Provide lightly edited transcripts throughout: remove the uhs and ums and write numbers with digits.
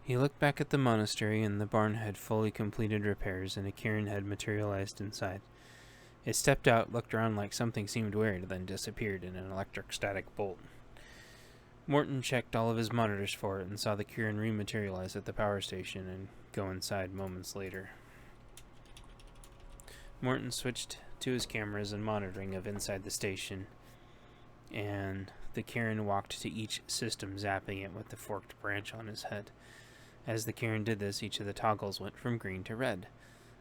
He looked back at the monastery, and the barn had fully completed repairs, and a cairn had materialized inside. It stepped out, looked around like something seemed weird, then disappeared in an electric static bolt. Morton checked all of his monitors for it and saw the cairn rematerialize at the power station and go inside moments later. Morton switched to his cameras and monitoring of inside the station, and the cairn walked to each system, zapping it with the forked branch on his head. As the cairn did this, each of the toggles went from green to red.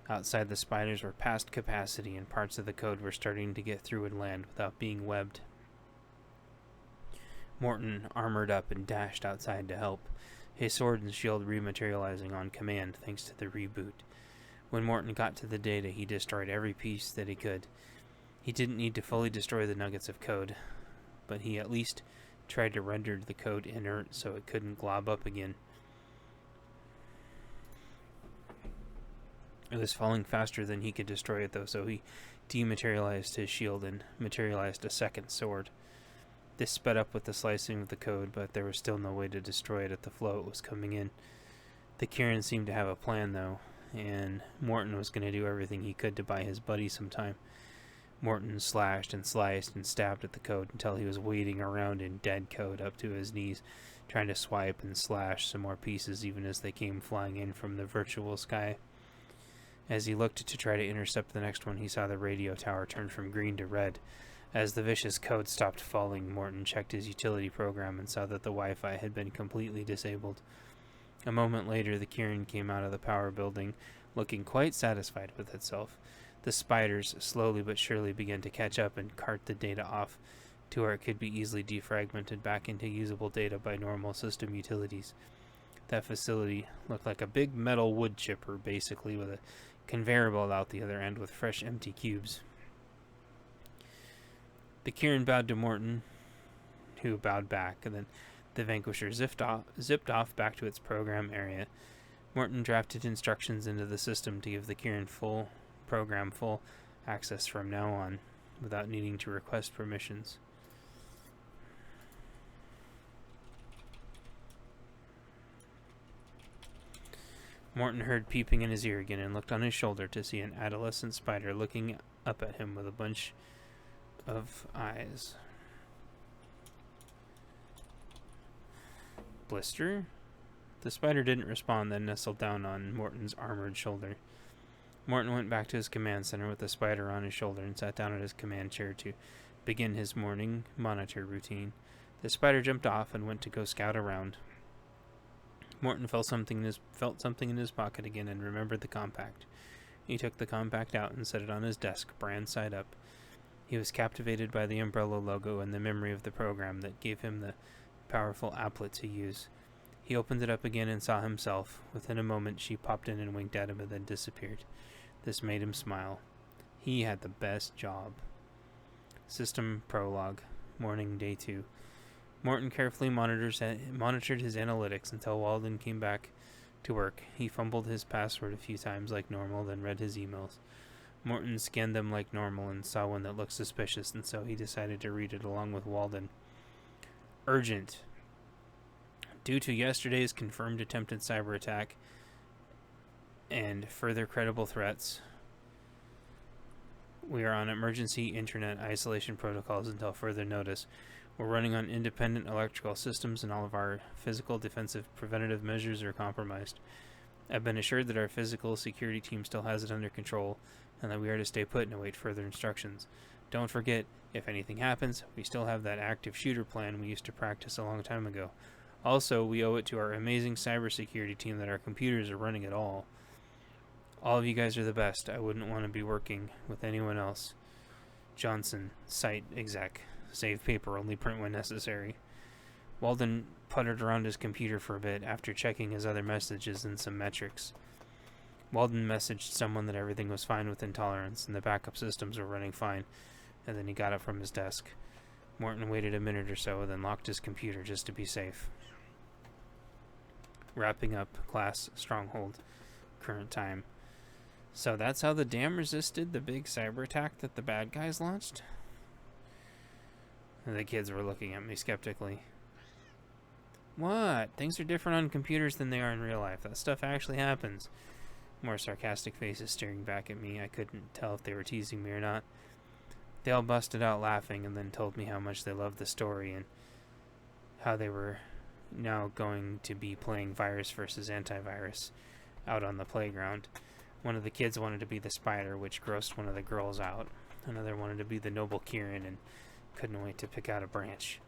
Outside, the spiders were past capacity, and parts of the code were starting to get through and land without being webbed. Morton armored up and dashed outside to help, his sword and shield rematerializing on command thanks to the reboot. When Morton got to the data, he destroyed every piece that he could. He didn't need to fully destroy the nuggets of code, but he at least tried to render the code inert so it couldn't glob up again. It was falling faster than he could destroy it, though, so he dematerialized his shield and materialized a second sword. This sped up with the slicing of the code, but there was still no way to destroy it at the flow it was coming in. The cairn seemed to have a plan, though, and Morton was going to do everything he could to buy his buddy some time. Morton slashed and sliced and stabbed at the code until he was wading around in dead code up to his knees, trying to swipe and slash some more pieces even as they came flying in from the virtual sky. As he looked to try to intercept the next one, he saw the radio tower turn from green to red. As the vicious code stopped falling, Morton checked his utility program and saw that the Wi-Fi had been completely disabled. A moment later, the cairn came out of the power building, looking quite satisfied with itself. The spiders slowly but surely began to catch up and cart the data off to where it could be easily defragmented back into usable data by normal system utilities. That facility looked like a big metal wood chipper, basically, with a conveyor belt out the other end with fresh empty cubes. The cairn bowed to Morton, who bowed back, and then the Vanquisher zipped off back to its program area. Morton drafted instructions into the system to give the cairn full access from now on, without needing to request permissions. Morton heard peeping in his ear again and looked on his shoulder to see an adolescent spider looking up at him with a bunch of eyes. Blister? The spider didn't respond, then nestled down on Morton's armored shoulder. Morton went back to his command center with the spider on his shoulder and sat down at his command chair to begin his morning monitor routine. The spider jumped off and went to go scout around. Morton felt something in his pocket again and remembered the compact. He took the compact out and set it on his desk, brand side up. He was captivated by the Umbrella logo and the memory of the program that gave him the powerful applet to use. He opened it up again and saw himself. Within a moment, she popped in and winked at him and then disappeared. This made him smile. He had the best job. System prologue. Morning, day 2. Morton carefully monitored his analytics until Walden came back to work. He fumbled his password a few times like normal, then read his emails. Morton scanned them like normal and saw one that looked suspicious, and so he decided to read it along with Walden. Urgent. Due to yesterday's confirmed attempted cyber attack and further credible threats, we are on emergency internet isolation protocols until further notice. We're running on independent electrical systems and all of our physical defensive preventative measures are compromised. I've been assured that our physical security team still has it under control and that we are to stay put and await further instructions. Don't forget, if anything happens, we still have that active shooter plan we used to practice a long time ago. Also, we owe it to our amazing cybersecurity team that our computers are running at all. All of you guys are the best. I wouldn't want to be working with anyone else. Johnson, site exec. Save paper, only print when necessary. Walden puttered around his computer for a bit after checking his other messages and some metrics. Walden messaged someone that everything was fine with intolerance and the backup systems were running fine, and then he got up from his desk. Morton waited a minute or so, then locked his computer just to be safe. Wrapping up class Stronghold. Current time. So that's how the dam resisted the big cyber attack that the bad guys launched? And the kids were looking at me skeptically. What? Things are different on computers than they are in real life. That stuff actually happens. More sarcastic faces staring back at me. I couldn't tell if they were teasing me or not. They all busted out laughing and then told me how much they loved the story and how they were now going to be playing virus versus antivirus out on the playground. One of the kids wanted to be the spider, which grossed one of the girls out. Another wanted to be the noble Kieran and couldn't wait to pick out a branch.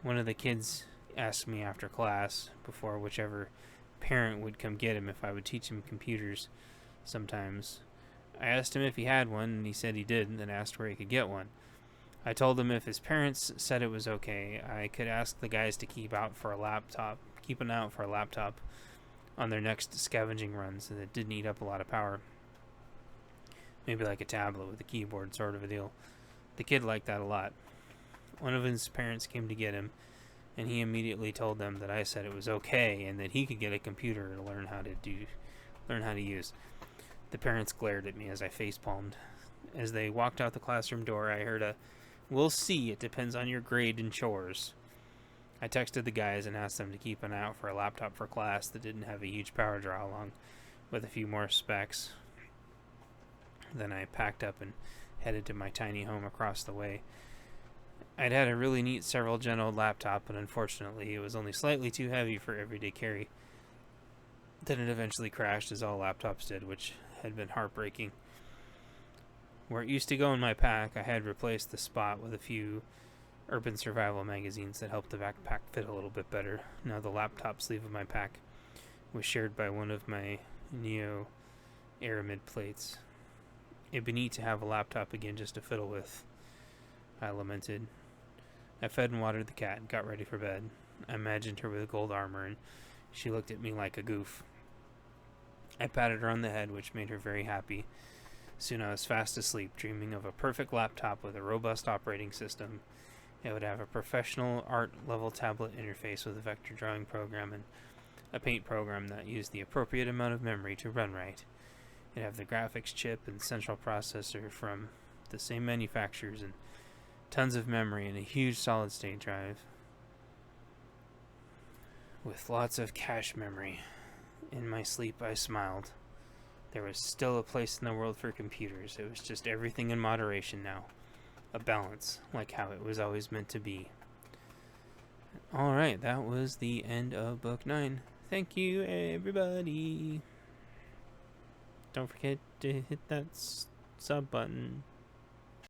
One of the kids asked me after class, before whichever parent would come get him, if I would teach him computers sometimes. I asked him if he had one, and he said he did, and then asked where he could get one. I told him if his parents said it was okay, I could ask the guys to keep an eye out for a laptop on their next scavenging runs that didn't eat up a lot of power. Maybe like a tablet with a keyboard sort of a deal. The kid liked that a lot. One of his parents came to get him, and he immediately told them that I said it was okay and that he could get a computer to learn how to use. The parents glared at me as I facepalmed. As they walked out the classroom door, I heard a, "We'll see, it depends on your grade and chores." I texted the guys and asked them to keep an eye out for a laptop for class that didn't have a huge power draw along with a few more specs. Then I packed up and headed to my tiny home across the way. I'd had a really neat several-gen old laptop, but unfortunately it was only slightly too heavy for everyday carry. Then it eventually crashed, as all laptops did, which had been heartbreaking. Where it used to go in my pack, I had replaced the spot with a few urban survival magazines that helped the backpack fit a little bit better. Now the laptop sleeve of my pack was shared by one of my Neo Aramid plates. It'd be neat to have a laptop again just to fiddle with, I lamented. I fed and watered the cat and got ready for bed. I imagined her with gold armor, and she looked at me like a goof. I patted her on the head, which made her very happy. Soon I was fast asleep, dreaming of a perfect laptop with a robust operating system. It would have a professional art-level tablet interface with a vector drawing program and a paint program that used the appropriate amount of memory to run right. It'd have the graphics chip and central processor from the same manufacturers and tons of memory and a huge solid-state drive with lots of cache memory. In my sleep, I smiled. There was still a place in the world for computers. It was just everything in moderation now. A balance, like how it was always meant to be. Alright, that was the end of Book 9. Thank you, everybody. Don't forget to hit that sub button.